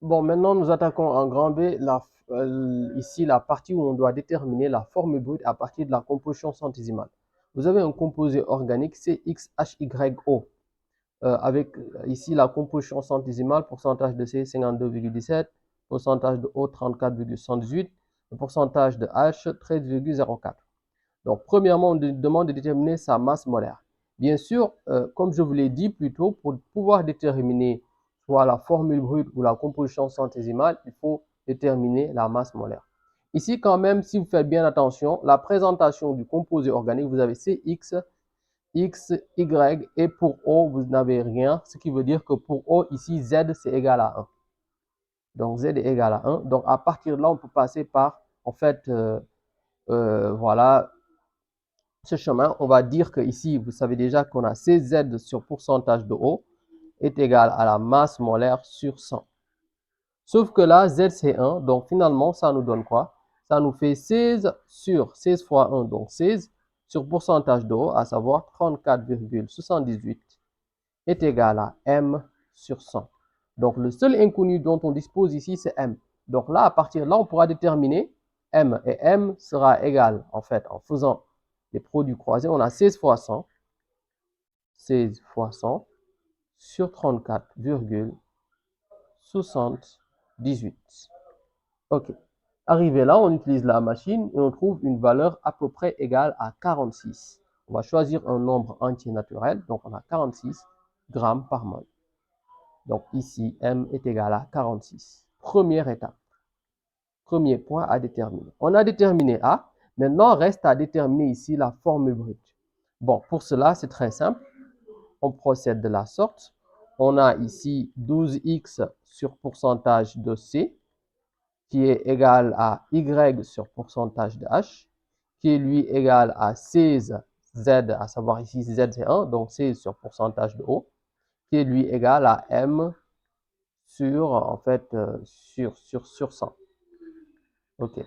Bon, maintenant, nous attaquons en grand B, ici, la partie où on doit déterminer la forme brute à partir de la composition centésimale. Vous avez un composé organique CXHYO, avec ici la composition centésimale, pourcentage de C 52,17, pourcentage de O 34,118, le pourcentage de H 13,04. Donc, premièrement, on demande de déterminer sa masse molaire. Bien sûr, comme je vous l'ai dit plus tôt, pour pouvoir déterminer soit la formule brute ou la composition centésimale, il faut déterminer la masse molaire. Ici, quand même, si vous faites bien attention, la présentation du composé organique, vous avez CX, X, Y, et pour O, vous n'avez rien, ce qui veut dire que pour O, ici, Z, c'est égal à 1. Donc, Z est égal à 1. Donc, à partir de là, on peut passer par, en fait, voilà, ce chemin. On va dire que ici, vous savez déjà qu'on a CZ sur pourcentage de O est égal à la masse molaire sur 100. Sauf que là, Z, c'est 1. Donc, finalement, ça nous donne quoi? Ça nous fait 16 sur 16 fois 1, donc 16 sur pourcentage de O, à savoir 34,78 est égal à M sur 100. Donc, le seul inconnu dont on dispose ici, c'est M. Donc là, à partir de là, on pourra déterminer M. Et M sera égal, en fait, en faisant les produits croisés, on a 16 fois 100. 16 fois 100 sur 34,78. OK. Arrivé là, on utilise la machine et on trouve une valeur à peu près égale à 46. On va choisir un nombre entier naturel, donc on a 46 grammes par mol. Donc ici, M est égal à 46. Première étape. Premier point à déterminer. On a déterminé A. Maintenant, reste à déterminer ici la formule brute. Bon, pour cela, c'est très simple. On procède de la sorte. On a ici 12x sur pourcentage de C, qui est égal à Y sur pourcentage de H, qui est lui égal à 16Z, à savoir ici Z c'est 1, donc 16 sur pourcentage de O, qui est lui égal à M sur, en fait, sur 100. OK.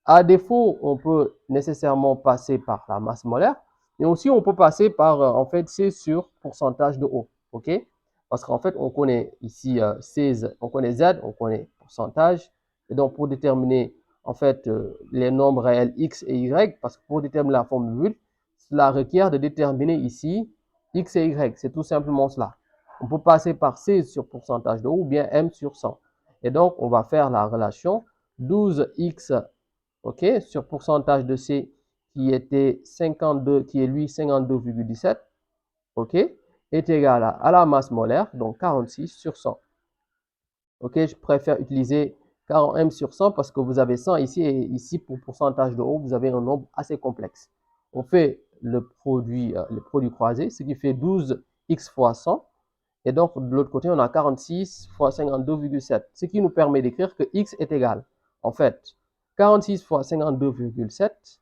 À défaut, on peut nécessairement passer par la masse molaire, mais aussi on peut passer par, en fait, C sur pourcentage de O. OK? Parce qu'en fait, on connaît ici 16, on connaît Z, on connaît pourcentage. Et donc, pour déterminer, en fait, les nombres réels X et Y, parce que pour déterminer la forme brute, cela requiert de déterminer ici X et Y. C'est tout simplement cela. On peut passer par 16 sur pourcentage de O ou bien M sur 100. Et donc, on va faire la relation 12X, OK, sur pourcentage de C qui était 52, qui est lui 52,17, OK, est égal à la masse molaire, donc 46 sur 100. OK, je préfère utiliser 40 M sur 100 parce que vous avez 100 ici et ici pour pourcentage de O, vous avez un nombre assez complexe. On fait le produit croisé, ce qui fait 12x fois 100. Et donc, de l'autre côté, on a 46 fois 52,7, ce qui nous permet d'écrire que x est égal. En fait, 46 fois 52,7,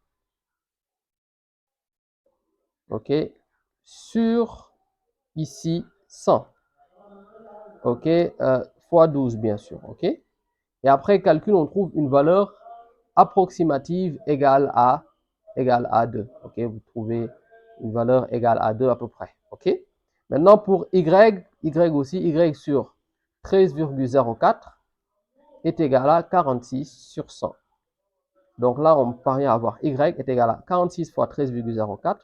OK, sur ici 100, OK, fois 12 bien sûr, OK. Et après calcul, on trouve une valeur approximative égale à 2, OK. Vous trouvez une valeur égale à 2 à peu près, OK. Maintenant pour y aussi, y sur 13,04 est égal à 46 sur 100. Donc là, on parvient à avoir y est égal à 46 fois 13,04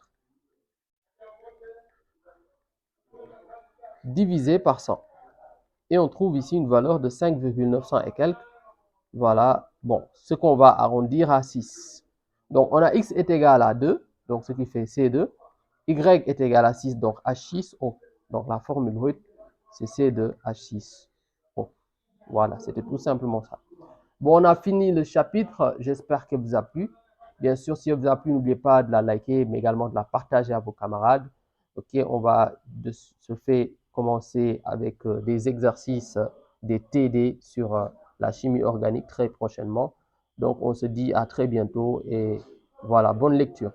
divisé par 100. Et on trouve ici une valeur de 5,900 et quelques. Voilà, bon, ce qu'on va arrondir à 6. Donc, on a x est égal à 2, donc ce qui fait C2. Y est égal à 6, donc H6O. Donc, la formule brute, c'est C2H6O. Voilà, c'était tout simplement ça. Bon, on a fini le chapitre. J'espère qu'il vous a plu. Bien sûr, si il vous a plu, n'oubliez pas de la liker, mais également de la partager à vos camarades. OK, on va de ce fait commencer avec des exercices, des TD sur la chimie organique très prochainement. Donc, on se dit à très bientôt et voilà, bonne lecture.